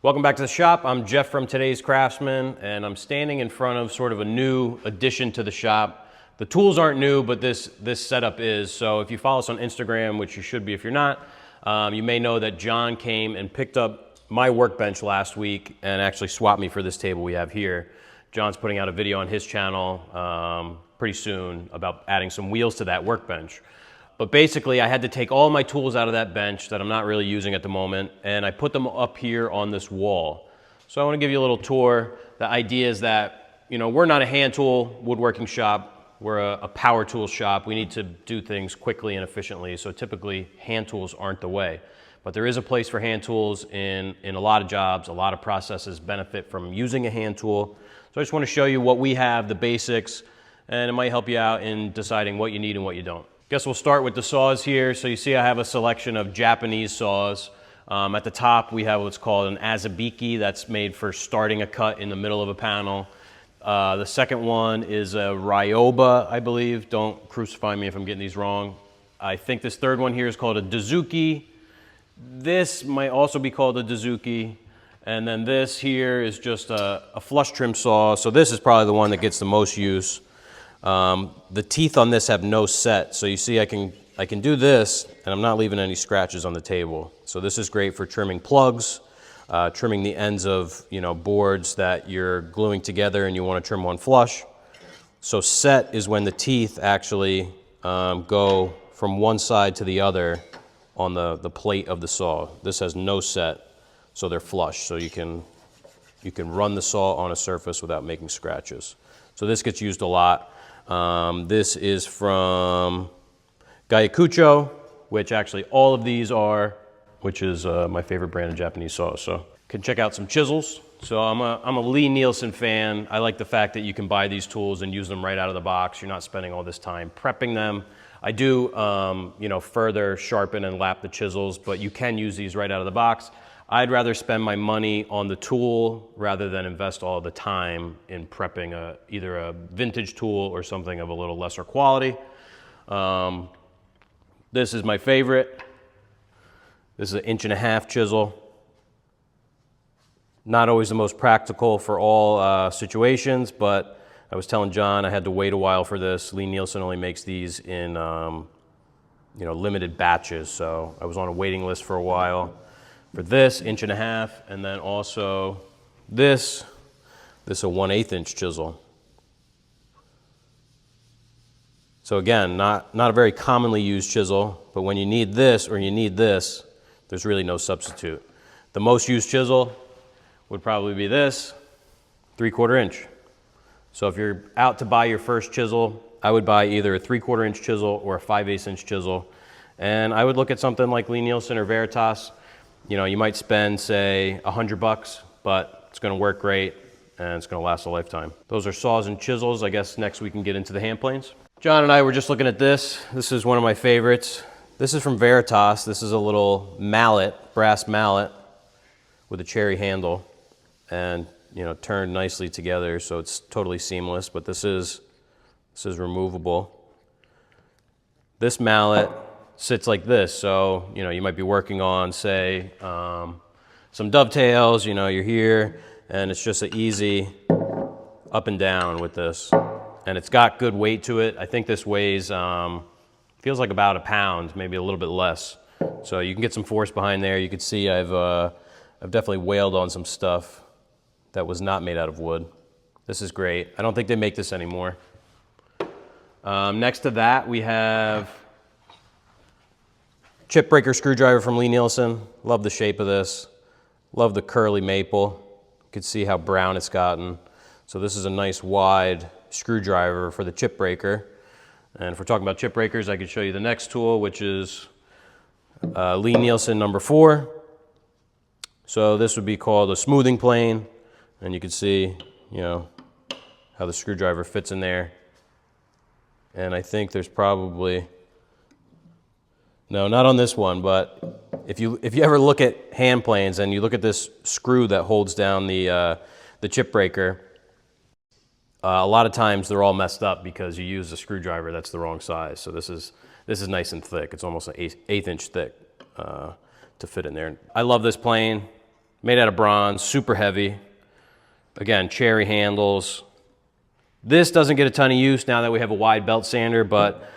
Welcome back to the shop. I'm Jeff from Today's Craftsman, and I'm standing in front of sort of a new addition to the shop. The tools aren't new, but this setup is. So if you follow us on Instagram, which you should be if you're not, you may know that John came and picked up my workbench last week and actually swapped me for this table we have here. John's putting out a video on his channel pretty soon about adding some wheels to that workbench. But basically, I had to take all my tools out of that bench that I'm not really using at the moment, and I put them up here on this wall. So I want to give you a little tour. The idea is that, we're not a hand tool woodworking shop. We're a power tool shop. We need to do things quickly and efficiently, so typically hand tools aren't the way. But there is a place for hand tools in a lot of jobs. A lot of processes benefit from using a hand tool. So I just want to show you what we have, the basics, and it might help you out in deciding what you need and what you don't. Guess we'll start with the saws here. So you see I have a selection of Japanese saws. At the top we have what's called an azabiki. That's made for starting a cut in the middle of a panel. The second one is a Ryoba, I believe. Don't crucify me if I'm getting these wrong. I think this third one here is called a Dozuki. This might also be called a Dozuki. And then this here is just a flush trim saw. So this is probably the one that gets the most use. The teeth on this have no set, so you see I can do this and I'm not leaving any scratches on the table. So this is great for trimming plugs, trimming the ends of boards that you're gluing together and you want to trim one flush. So set is when the teeth actually go from one side to the other on the plate of the saw. This has no set, so they're flush, so you can run the saw on a surface without making scratches. So this gets used a lot. This is from Gayakucho, which actually all of these are, which is my favorite brand of Japanese saws. So you can check out some Chisels. So I'm a Lee Nielsen fan. I like the fact that you can buy these tools and use them right out of the box. You're not spending all this time prepping them. I do, further sharpen and lap the chisels, but you can use these right out of the box. I'd rather spend my money on the tool rather than invest all the time in prepping either a vintage tool or something of a little lesser quality. This is my favorite. This is an 1.5 inch chisel. Not always the most practical for all situations, but I was telling John I had to wait a while for this. Lee Nielsen only makes these in limited batches, so I was on a waiting list for a while. For this 1.5 inch, and then also this is a 1/8 inch chisel. So again, not a very commonly used chisel, but when you need this or you need this, there's really no substitute. The most used chisel would probably be this, 3/4 inch. So if you're out to buy your first chisel, I would buy either a 3/4 inch chisel or a 5/8 inch chisel. And I would look at something like Lee Nielsen or Veritas. You might spend, say, $100, but it's going to work great and it's going to last a lifetime. Those are saws and chisels. I guess next we can get into the hand planes. John and I were just looking at this. This is one of my favorites. This is from Veritas. This is a little mallet, brass mallet with a cherry handle and, turned nicely together so it's totally seamless, but this is removable. This mallet sits like this, so you might be working on, say, some dovetails. You're here and it's just an easy up and down with this, and it's got good weight to it. I think this weighs feels like about 1 pound, maybe a little bit less, so you can get some force behind there. You can see I've definitely wailed on some stuff that was not made out of wood. This is great. I don't think they make this anymore. Next to that we have chip breaker screwdriver from Lee Nielsen. Love the shape of this. Love the curly maple. You can see how brown it's gotten. So this is a nice wide screwdriver for the chip breaker. And if we're talking about chip breakers, I could show you the next tool, which is Lee Nielsen number 4. So this would be called a smoothing plane. And you can see, how the screwdriver fits in there. And I think there's probably, no, not on this one, but if you ever look at hand planes and you look at this screw that holds down the chip breaker, a lot of times they're all messed up because you use a screwdriver that's the wrong size. So this is nice and thick. It's almost an 1/8 inch thick to fit in there. I love this plane. Made out of bronze, super heavy. Again, cherry handles. This doesn't get a ton of use now that we have a wide belt sander, but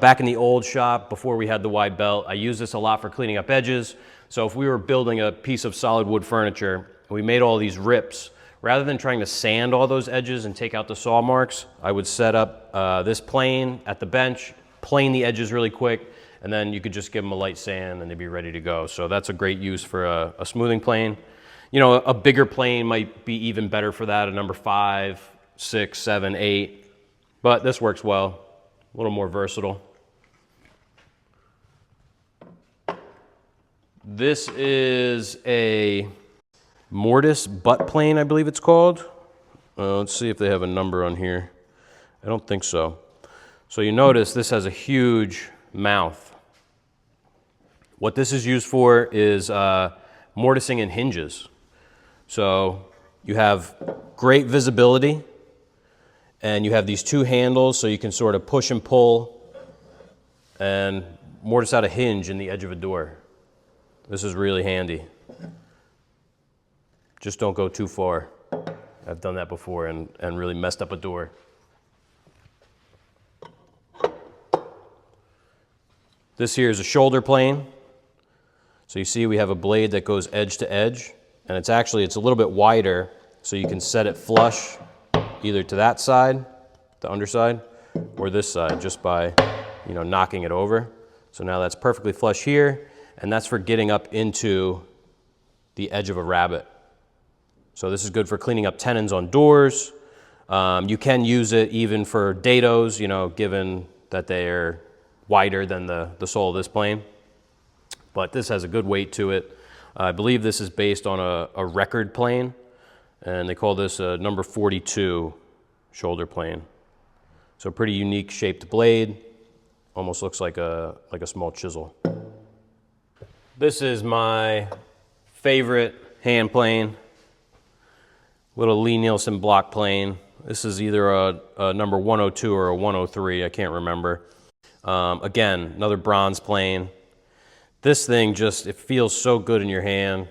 back in the old shop, before we had the wide belt, I used this a lot for cleaning up edges. So if we were building a piece of solid wood furniture, we made all these rips, rather than trying to sand all those edges and take out the saw marks, I would set up this plane at the bench, plane the edges really quick, and then you could just give them a light sand and they'd be ready to go. So that's a great use for a smoothing plane. You know, a bigger plane might be even better for that, a number 5, 6, 7, 8, but this works well, a little more versatile. This is a mortise butt plane, I believe it's called. Let's see if they have a number on here. I don't think so. So you notice this has a huge mouth. What this is used for is mortising in hinges. So you have great visibility, and you have these 2 handles so you can sort of push and pull and mortise out a hinge in the edge of a door. This is really handy. Just don't go too far. I've done that before and really messed up a door. This here is a shoulder plane. So you see we have a blade that goes edge to edge, and it's a little bit wider, so you can set it flush either to that side, the underside, or this side just by, you know, knocking it over. So now that's perfectly flush here, and that's for getting up into the edge of a rabbet. So this is good for cleaning up tenons on doors. You can use it even for dados, you know, given that they're wider than the sole of this plane. But this has a good weight to it. I believe this is based on a record plane, and they call this a number 42 shoulder plane. So pretty unique shaped blade, almost looks like a small chisel. This is my favorite hand plane, little Lie-Nielsen block plane. This is either a number 102 or a 103, I can't remember. Again, another bronze plane. This thing it feels so good in your hand.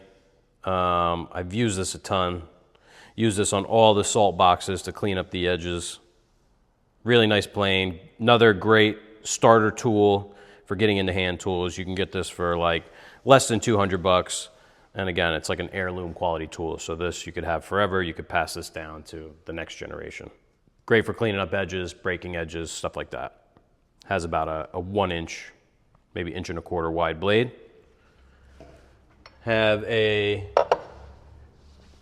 I've used this a ton. Use this on all the salt boxes to clean up the edges. Really nice plane. Another great starter tool for getting into hand tools. You can get this for like less than $200. And again, it's like an heirloom quality tool. So this you could have forever. You could pass this down to the next generation. Great for cleaning up edges, breaking edges, stuff like that. Has about a 1 inch, maybe 1.25 inch wide blade. Have a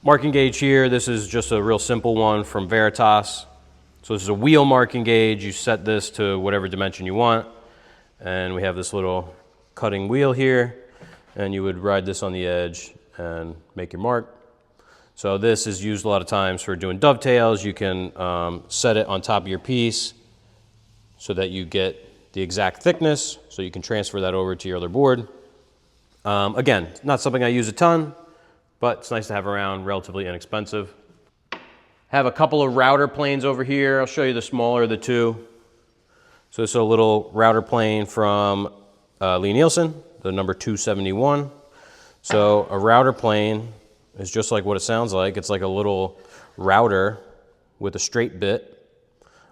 marking gauge here. This is just a real simple one from Veritas. So this is a wheel marking gauge. You set this to whatever dimension you want. And we have this little cutting wheel here. And you would ride this on the edge and make your mark. So this is used a lot of times for doing dovetails. You can set it on top of your piece so that you get the exact thickness, so you can transfer that over to your other board. Again, not something I use a ton, but it's nice to have around, relatively inexpensive. Have a couple of router planes over here. I'll show you the smaller of the two. So this is a little router plane from Lie-Nielsen, the number 271. So a router plane is just like what it sounds like. It's like a little router with a straight bit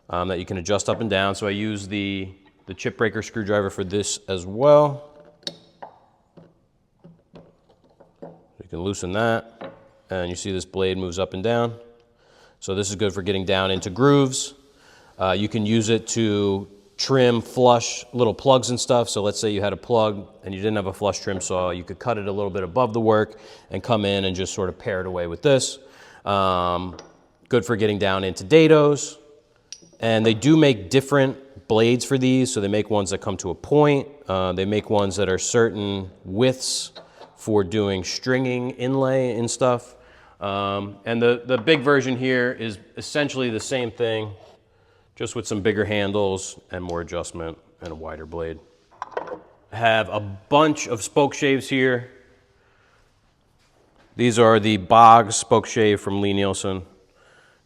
that you can adjust up and down. So I use the chip breaker screwdriver for this as well. You can loosen that, and you see this blade moves up and down. So this is good for getting down into grooves. You can use it to trim flush little plugs and stuff. So let's say you had a plug and you didn't have a flush trim saw, you could cut it a little bit above the work and come in and just sort of pare it away with this. Good for getting down into dados. And they do make different blades for these. So they make ones that come to a point. They make ones that are certain widths for doing stringing inlay and stuff. And the big version here is essentially the same thing, just with some bigger handles and more adjustment and a wider blade. I have a bunch of spoke shaves here. These are the Boggs spoke shave from Lie-Nielsen,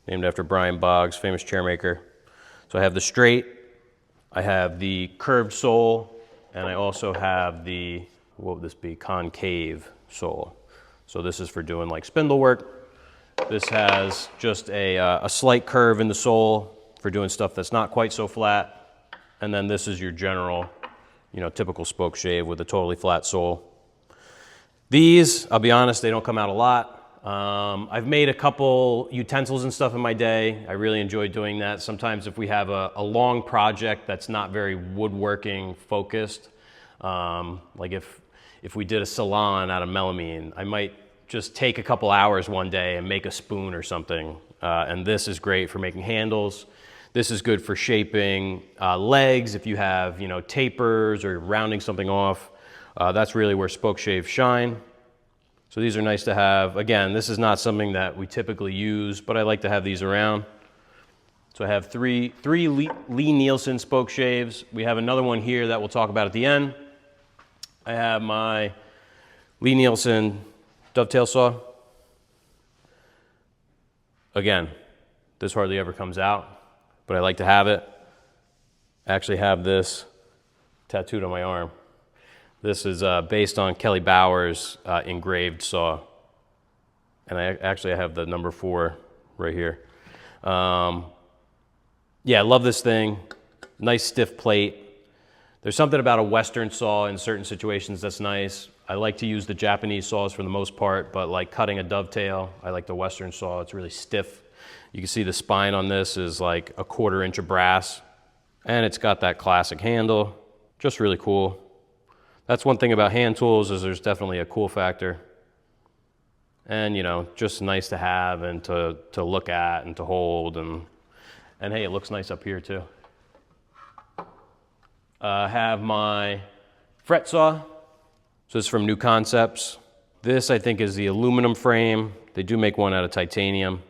named after Brian Boggs, famous chairmaker. So I have the straight, I have the curved sole, and I also have the, what would this be, concave sole. So this is for doing like spindle work. This has just a slight curve in the sole for doing stuff that's not quite so flat. And then this is your general, you know, typical spoke shave with a totally flat sole. These, I'll be honest, they don't come out a lot. I've made a couple utensils and stuff in my day. I really enjoy doing that. Sometimes if we have a long project that's not very woodworking focused, like if we did a salon out of melamine, I might just take a couple hours one day and make a spoon or something. And this is great for making handles. This is good for shaping legs if you have, you know, tapers or rounding something off. That's really where spoke shaves shine. So these are nice to have. Again, this is not something that we typically use, but I like to have these around. So I have three Lee Nielsen spoke shaves. We have another one here that we'll talk about at the end. I have my Lee Nielsen Dovetail saw. Again, this hardly ever comes out, but I like to have it. I actually have this tattooed on my arm. This is based on Kelly Bauer's engraved saw. And I have the number 4 right here. Yeah, I love this thing. Nice stiff plate. There's something about a Western saw in certain situations that's nice. I like to use the Japanese saws for the most part, but like cutting a dovetail, I like the Western saw. It's really stiff. You can see the spine on this is like a 1/4 inch of brass. And it's got that classic handle. Just really cool. That's one thing about hand tools is there's definitely a cool factor. And, you know, just nice to have and to look at and to hold. And hey, it looks nice up here too. I have my fret saw. So this is from New Concepts. This, I think, is the aluminum frame. They do make one out of titanium.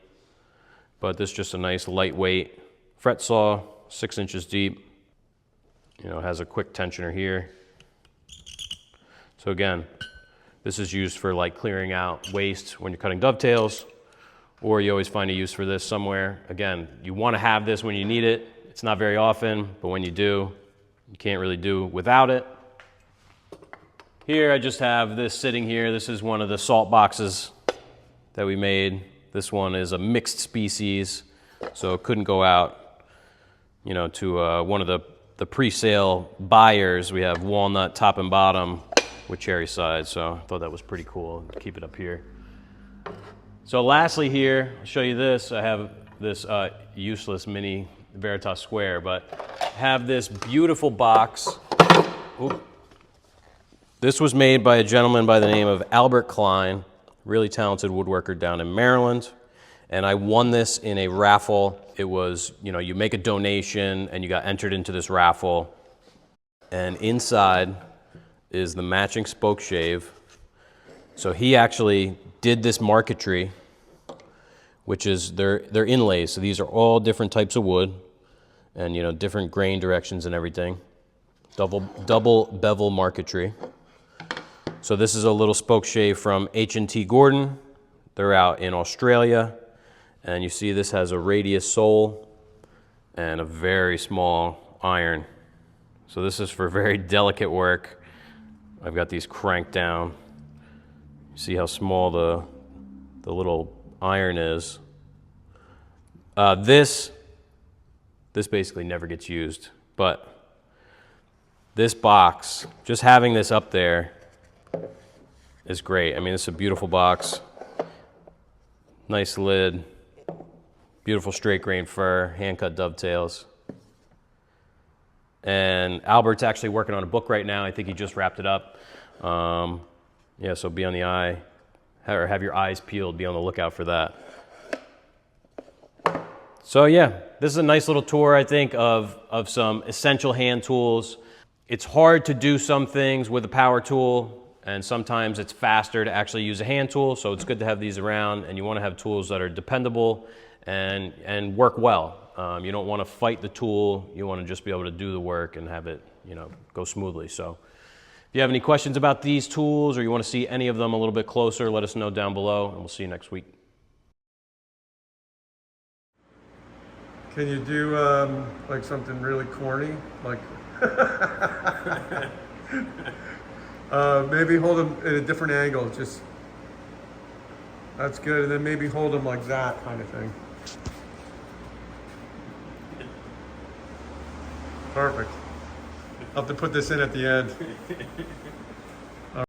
But this is just a nice lightweight fret saw, 6 inches deep. You know, it has a quick tensioner here. So again, this is used for like clearing out waste when you're cutting dovetails, or you always find a use for this somewhere. Again, you want to have this when you need it. It's not very often, but when you do, you can't really do without it. Here I just have this sitting here. This is one of the salt boxes that we made. This one is a mixed species, so it couldn't go out, you know, to one of the pre-sale buyers. We have walnut top and bottom with cherry side, so I thought that was pretty cool. Keep it up here. So lastly here, I'll show you this. I have this useless mini Veritas square, but I have this beautiful box. Oop. This was made by a gentleman by the name of Albert Klein, really talented woodworker down in Maryland. And I won this in a raffle. It was, you know, you make a donation and you got entered into this raffle. And inside is the matching spoke shave. So he actually did this marquetry, which is they're inlays. So these are all different types of wood and, you know, different grain directions and everything. Double bevel marquetry. So this is a little spoke shave from H&T Gordon. They're out in Australia. And you see this has a radius sole and a very small iron. So this is for very delicate work. I've got these cranked down. See how small the little iron is. This basically never gets used, but this box, just having this up there is great. I mean, it's a beautiful box. Nice lid. Beautiful straight grain fur, hand-cut dovetails. And Albert's actually working on a book right now. I think he just wrapped it up. Yeah, so be on the eye, or have your eyes peeled, be on the lookout for that. So yeah, this is a nice little tour, I think, of some essential hand tools. It's hard to do some things with a power tool, and sometimes it's faster to actually use a hand tool, so it's good to have these around, and you want to have tools that are dependable and work well. You don't want to fight the tool. You want to just be able to do the work and have it, you know, go smoothly. So if you have any questions about these tools or you want to see any of them a little bit closer, let us know down below, and we'll see you next week. Can you do like something really corny? Like maybe hold them at a different angle. Just That's good. And then maybe hold them like that kind of thing. Perfect. I'll have to put this in at the end.